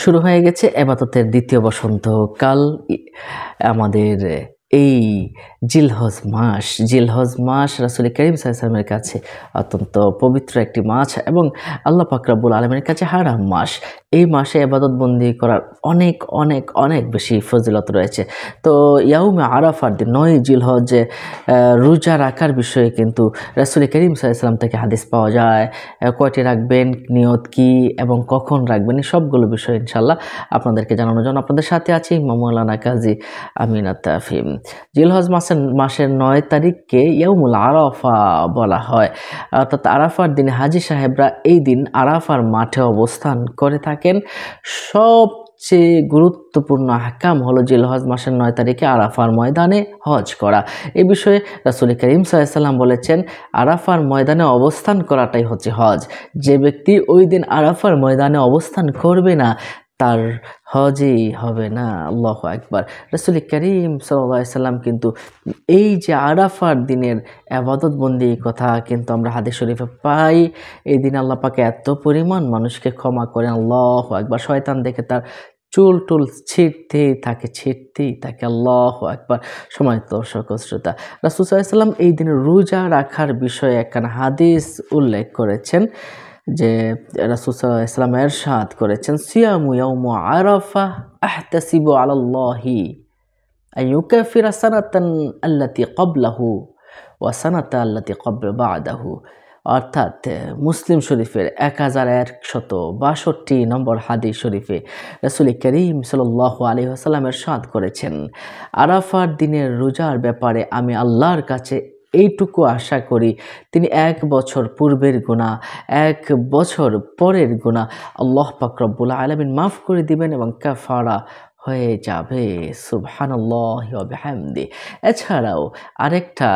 শুরু হয়ে গেছে এবাদতের দ্বিতীয় বসন্তকাল। আমাদের এই জিলহজ মাস রাসূল করিম সাল্লাল্লাহু আলাইহি ওয়াসাল্লামের কাছে অত্যন্ত পবিত্র একটি মাস এবং আল্লাহ পাক রব্বুল আলামিনের কাছে হারাম মাস। এই মাসে ইবাদত বন্দি করার অনেক অনেক অনেক বেশি ফজিলত রয়েছে। তো ইয়াউমে আরাফার দিন 9 জিলহজে রোজা রাখার বিষয়ে কিন্তু রাসূল করিম সাল্লাল্লাহু আলাইহি ওয়াসাল্লাম থেকে হাদিস পাওয়া যায়। কয়টি রাখবেন, নিয়ত কি এবং কখন রাখবেন, এই সবগুলো বিষয় ইনশাআল্লাহ আপনাদেরকে জানানোর জন্য আপনাদের সাথে আছি মাওলানা কাজী আমিনাত তাফিম। জিলহজ মাসের 9 তারিখকে ইয়াউমুল আরাফা বলা হয়। অর্থাৎ আরাফার দিনে হাজী সাহেবরা এই দিন আরাফার মাঠে অবস্থান করে থাকেন। সবচেয়ে গুরুত্বপূর্ণ আহকাম হলো জিলহজ মাসের 9 তারিখে আরাফার ময়দানে হজ করা। এই বিষয়ে রাসূল করিম সাল্লাল্লাহু আলাইহি ওয়াসাল্লাম বলেছেন, আরাফার ময়দানে অবস্থান করাটাই হচ্ছে হজ। যে ব্যক্তি ওই দিন আরাফার ময়দানে অবস্থান করবে না তার হজই হবে না। আল্লাহু আকবার। রাসূল করিম সাল্লাল্লাহু আলাইহি ওয়াসাল্লাম কিন্তু এই যে আরাফার দিনের ইবাদত বন্দি কথা কিন্তু আমরা হাদিস শরীফে পাই। এই দিন আল্লাহ পাক এত পরিমাণ মানুষকে ক্ষমা করেন, আল্লাহু আকবার। শয়তান দেখে তার চুল ছিঁড়তেই থাকে। আল্লাহু আকবার। সম্মানিত দর্শক ও শ্রোতা, রাসূল সাল্লাল্লাহু আলাইহি ওয়াসাল্লাম এই দিনে রোজা রাখার বিষয়ে একখানা হাদিস উল্লেখ করেছেন যে রাসূল সাল্লাল্লাহু আলাইহি ওয়াসাল্লাম ইরশাদ করেছেন, সিয়ামু ইয়াউমু আরাফা আহতাসিবু আলাল্লাহি আইয়ুকাফিরা সানাতান আল্লাতী ক্বাবলাহু ওয়া সানাতা আল্লাতী বা'দাহু। অর্থাৎ মুসলিম শরীফের 1162 নম্বর হাদিস শরীফে রাসূল করিম সাল্লাল্লাহু আলাইহি ওয়াসাল্লাম ইরশাদ করেছেন, আরাফার দিনের রোজার ব্যাপারে আমি আল্লাহর কাছে এইটুকু আশা করি, তিনি 1 বছর পূর্বের গুনাহ, 1 বছর পরের গুনাহ আল্লাহ পাক রব্বুল আলামিন মাফ করে দিবেন এবং কাফারা হয়ে যাবে। সুবহানাল্লাহি ওয়া বিহামদি। এছাড়াও আরেকটা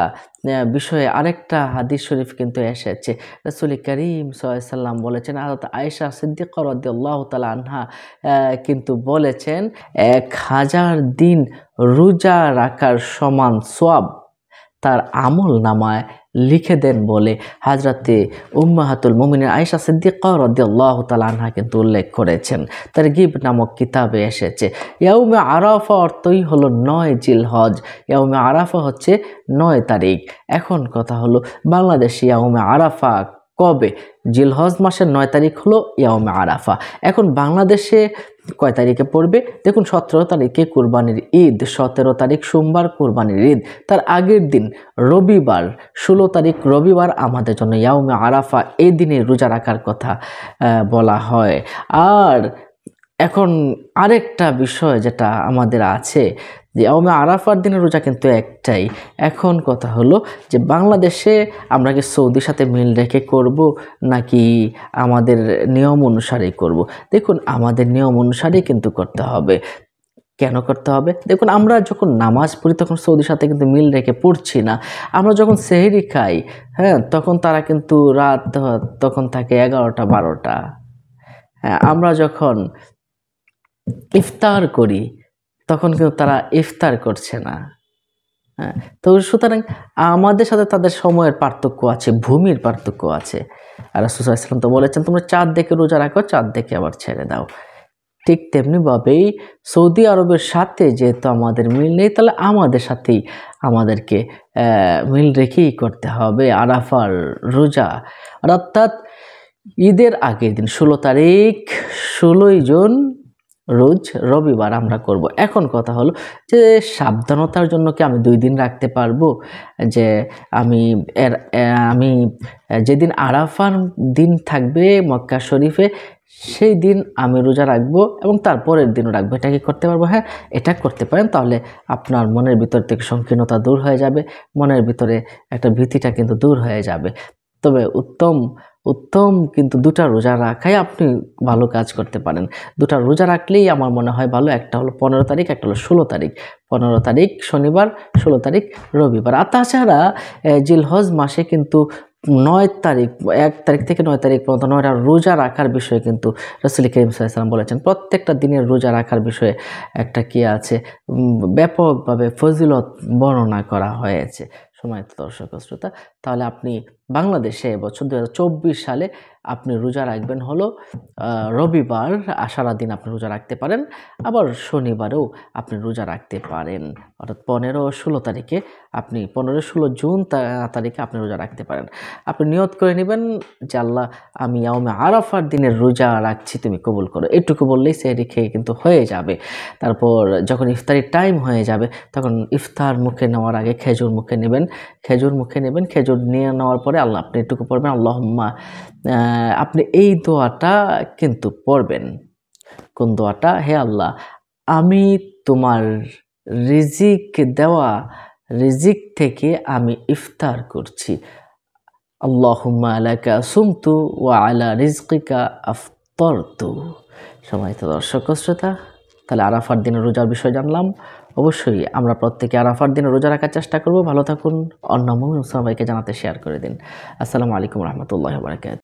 বিষয়ে আরেকটা হাদিস শরীফ কিন্তু এসেছে। রাসূল করিম সাল্লাল্লাহু আলাইহি ওয়াসাল্লাম বলেছেন, হযরত আয়েশা সিদ্দিকা রাদিয়াল্লাহু তাআলা আনহা কিন্তু বলেছেন, 1000 দিন রোজা রাখার সমান সওয়াব তার আমল নামায় লিখে দেন বলে হযরতে উম্মাহাতুল মুমিনিন আয়েশা সিদ্দিকা রাদিয়াল্লাহু তাআলা আনহা কিন্তু উল্লেখ করেছেন। তারগীব নামক কিতাবে এসেছে। ইয়াউমে আরাফা অর্থই হলো 9 জিলহজ। ইয়াউমে আরাফা হচ্ছে 9 তারিখ। এখন কথা হলো বাংলাদেশে ইয়াউমে আরাফা কবে? জিলহজ মাসের 9 তারিখ হলো ইয়াউমে আরাফা। এখন বাংলাদেশে কয় তারিখে পড়বে? দেখুন, 17 তারিখে কুরবানির ঈদ, 17 তারিখ সোমবার কুরবানির ঈদ, তার আগের দিন রবিবার 16 তারিখ রবিবার আমাদের জন্য ইয়াউমে আরাফা। এই দিনে রোজা রাখার কথা বলা হয়। আর এখন আরেকটা বিষয় যেটা আমাদের আছে, যে ইয়াউমে আরাফার দিনের রোজা কিন্তু একটাই। এখন কথা হলো যে বাংলাদেশে আমরা কি সৌদির সাথে মিল রেখে করব নাকি আমাদের নিয়ম অনুসারেই করব? দেখুন, আমাদের নিয়ম অনুসারেই কিন্তু করতে হবে। কেন করতে হবে? দেখুন, আমরা যখন নামাজ পড়ি তখন সৌদির সাথে কিন্তু মিল রেখে পড়ছি না। আমরা যখন সেহরি খাই, তখন তারা কিন্তু রাত তখন থাকে 11টা 12টা। আমরা যখন ইফতার করি তখন কিন্তু তারা ইফতার করছে না। তো সুতরাং আমাদের সাথে তাদের সময়ের পার্থক্য আছে, ভূমির পার্থক্য আছে। আর রাসূল সাল্লাল্লাহু আলাইহি ওয়াসাল্লাম তো বলেছেন, তোমরা চাঁদ দেখে রোজা রাখো, চাঁদ দেখে আবার ছেড়ে দাও। ঠিক তেমনিভাবেই সৌদি আরবের সাথে যেহেতু আমাদের মিল নেই, তাহলে আমাদের সাথেই আমাদেরকে মিল রেখেই করতে হবে আরাফার রোজা। অর্থাৎ ঈদের আগের দিন 16 তারিখ 16ই জুন রোজ রবিবার আমরা করব। এখন কথা হলো যে সাবধানতার জন্য কি আমি 2 দিন রাখতে পারবো? যে আমি যেদিন আরাফার দিন থাকবে মক্কা শরীফে সেই দিন আমি রোজা রাখবো এবং তারপরের দিনও রাখবো, এটা কি করতে পারবো? হ্যাঁ, এটা করতে পারেন। তাহলে আপনার মনের ভিতর থেকে সংকীর্ণতা দূর হয়ে যাবে, মনের ভিতরে একটা ভীতিটা কিন্তু দূর হয়ে যাবে। তবে উত্তম কিন্তু 2টা রোজা রাখাই আপনি ভালো কাজ করতে পারেন। 2টা রোজা রাখলেই আমার মনে হয় ভালো। একটা হলো 15 তারিখ, একটা হলো 16 তারিখ। 15 তারিখ শনিবার, 16 তারিখ রবিবার। আর তাছাড়া জিলহজ মাসে কিন্তু 9 তারিখ, 1 তারিখ থেকে 9 তারিখ পর্যন্ত 9টা রোজা রাখার বিষয়ে কিন্তু রাসূল করিম সাল্লাল্লাহু আলাইহি ওয়াসাল্লাম বলেছেন। প্রত্যেকটা দিনের রোজা রাখার বিষয়ে একটা কি আছে, ব্যাপকভাবে ফজিলত বর্ণনা করা হয়েছে। সম্মানিত দর্শক ও শ্রোতা, তাহলে আপনি বাংলাদেশে এবছর 2024 সালে আপনি রোজা রাখবেন হলো রবিবার সারাদিন আপনি রোজা রাখতে পারেন, আবার শনিবারেও আপনি রোজা রাখতে পারেন। অর্থাৎ 15-16 তারিখে আপনি 15-16 জুন তারিখে আপনি রোজা রাখতে পারেন। আপনি নিয়ত করে নেবেন যে আল্লাহ আমি ইয়াউমে আরাফার দিনের রোজা রাখছি, তুমি কবুল করো। এটুকু বললেই সেহরি খেয়ে কিন্তু হয়ে যাবে। তারপর যখন ইফতারির টাইম হয়ে যাবে তখন ইফতার মুখে নেওয়ার আগে খেজুর মুখে নেবেন, খেজুর নিয়ে নেওয়ার পরে আল্লাহ আপনি এটুকু পড়বেন আল্লাহুম্মা, আপনি এই দোয়াটা কিন্তু পড়বেন। কোন দোয়াটা? হে আল্লাহ, আমি তোমার রিজিক দেওয়া রিজিক থেকে আমি ইফতার করছি। আল্লাহুম্মা লাকা সুমতু ওয়া আলা রিজকিকা আফতারতু। সম্মানিত দর্শক ও শ্রোতা, তাহলে আরাফার দিনের রোজার বিষয় জানলাম। অবশ্যই আমরা প্রত্যেকে আরাফার দিনে রোজা রাখার চেষ্টা করব। ভালো থাকুন, অন্য মুমিন মুসলমান ভাইকে জানাতে শেয়ার করে দিন। আসসালামু আলাইকুম রহমতুল্লাহি ওয়া বারাকাতুহু।